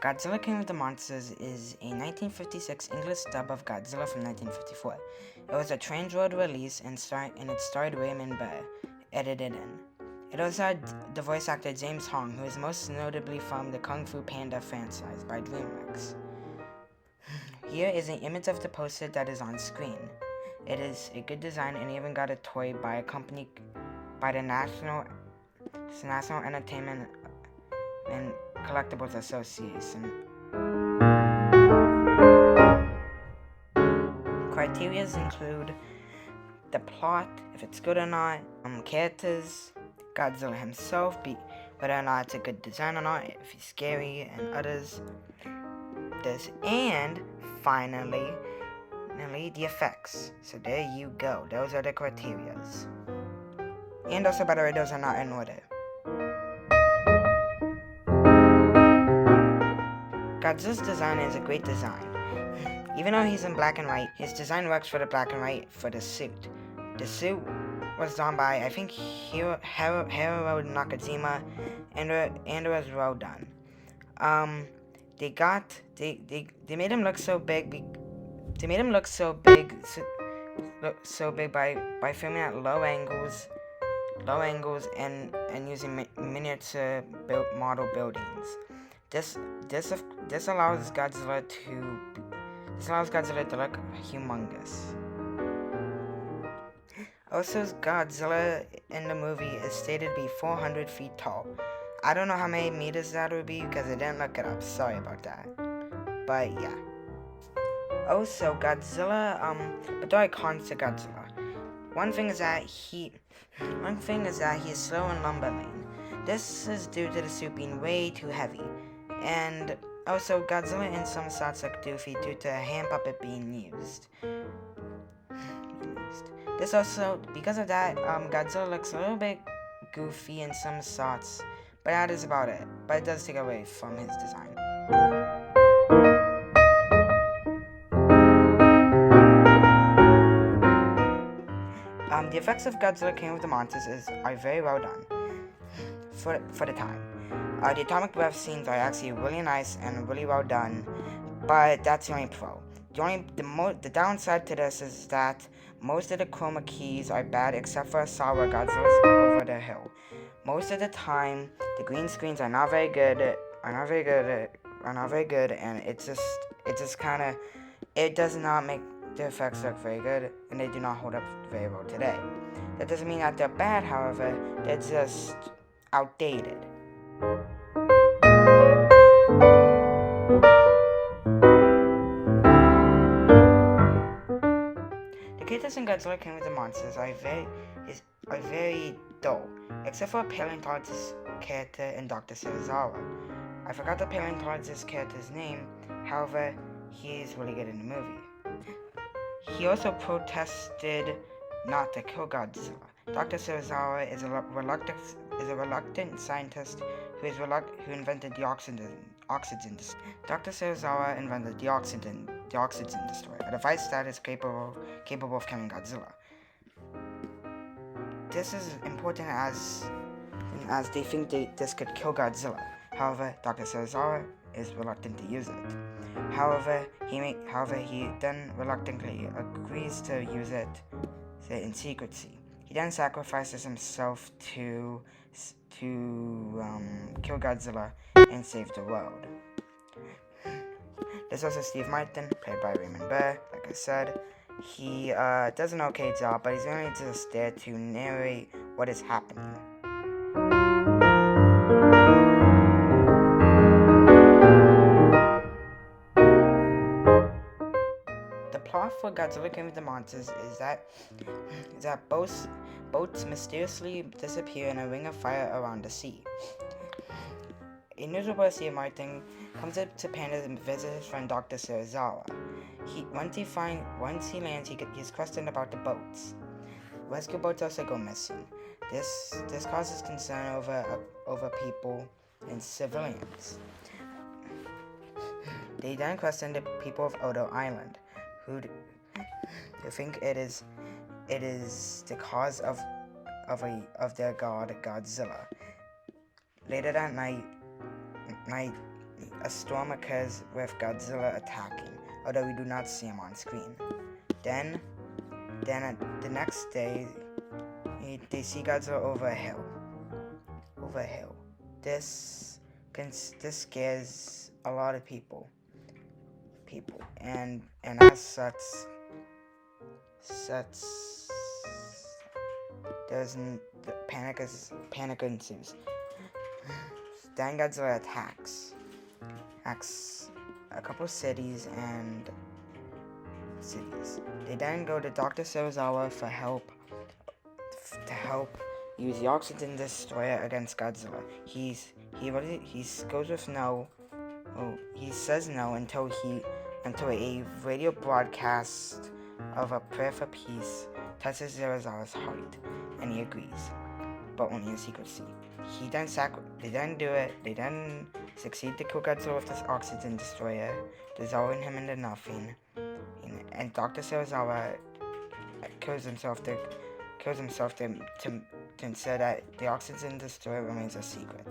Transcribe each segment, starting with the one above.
Godzilla King of the Monsters is a 1956 English dub of Godzilla from 1954. It was a Transworld release and it starred Raymond Burr, edited in. It also had the voice actor James Hong, who is most notably from the Kung Fu Panda franchise by DreamWorks. Here is an image of the poster that is on screen. It is a good design and even got a toy by a company by the National Entertainment and Collectibles Association. Criteria include the plot, if it's good or not, characters, Godzilla himself, whether or not it's a good design or not, if he's scary, and others. And finally, the effects. So there you go. Those are the criteria. And also, by the way, those are not in order. Godzilla's design is a great design. Even though he's in black and white, his design works for the black and white for the suit. The suit was done by, I think, Hiro Nakajima, and it was well done. They made him look so big. They made him look so big by filming at low angles and using miniature model buildings. This allows Godzilla to look humongous. Also, Godzilla in the movie is stated to be 400 feet tall. I don't know how many meters that would be because I didn't look it up. Sorry about that. But yeah. Also, Godzilla, but there are cons to Godzilla. One thing is that he is slow and lumbering. This is due to the suit being way too heavy. And also, Godzilla in some shots look doofy due to a hand puppet being used. This also, because of that, Godzilla looks a little bit goofy in some shots, but that is about it. But it does take away from his design. The effects of Godzilla King of the Monsters are very well done for the time. The atomic breath scenes are actually really nice and really well done, but that's the only pro. The downside to this is that most of the chroma keys are bad except for a shot where Godzilla's over the hill. Most of the time, the green screens are not very good, and it does not make the effects look very good, and they do not hold up very well today. That doesn't mean that they're bad, however, they're just outdated. The characters in Godzilla King of the Monsters are very dull, except for a paleontologist character in Dr. Serizawa. I forgot the paleontologist character's name, however, he is really good in the movie. He also protested not to kill Godzilla. Dr. Serizawa is a reluctant scientist who invented the oxygen destroyer. Dr. Serizawa invented the oxygen destroyer, a device that is capable of killing Godzilla. This is important as they think this could kill Godzilla. However, Dr. Serizawa is reluctant to use it. However, he then reluctantly agrees to use it in secrecy. He then sacrifices himself to kill Godzilla and save the world. There's also Steve Martin, played by Raymond Burr. Like I said, he does an okay job, but he's only just there to narrate what is happening. The plot for Godzilla King of the Monsters is that boats mysteriously disappear in a ring of fire around the sea. A news reporter, Steve Martin, comes up to Panda and visits his friend Dr. Serizawa. Once he lands, he's questioned about the boats. Rescue boats also go missing. This causes concern over people and civilians. They then question the people of Odo Island, who think it is the cause of their god Godzilla. Later that night, a storm occurs with Godzilla attacking, although we do not see him on screen. Then the next day, they see Godzilla over a hill. This scares a lot of people, and as such, the panic ensues. Then Godzilla attacks a couple cities. They then go to Dr. Serizawa for help use the oxygen destroyer against Godzilla. He goes with no. He says no until a radio broadcast of a prayer for peace touches Serizawa's heart, and he agrees, but only as he could see. They then do it. They then succeed to kill Godzilla with this oxygen destroyer, dissolving him into nothing. And Dr. Serizawa kills himself to ensure that the oxygen destroyer remains a secret.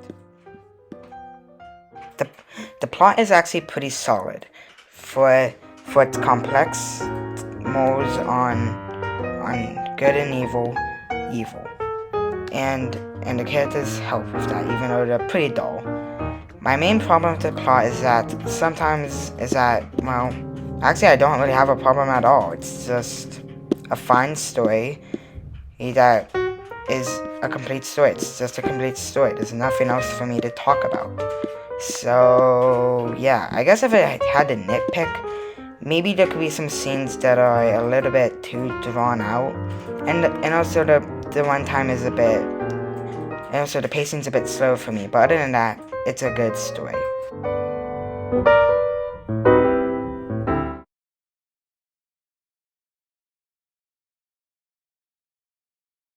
The plot is actually pretty solid for its complex modes on good and evil, and the characters help with that, even though they're pretty dull. My main problem with the plot is that actually I don't really have a problem at all. It's just a fine story that is a complete story. It's just a complete story. There's nothing else for me to talk about. So yeah, I guess if I had to nitpick, maybe there could be some scenes that are a little bit too drawn out, and also the runtime is a bit, and also the pacing's a bit slow for me. But other than that, it's a good story.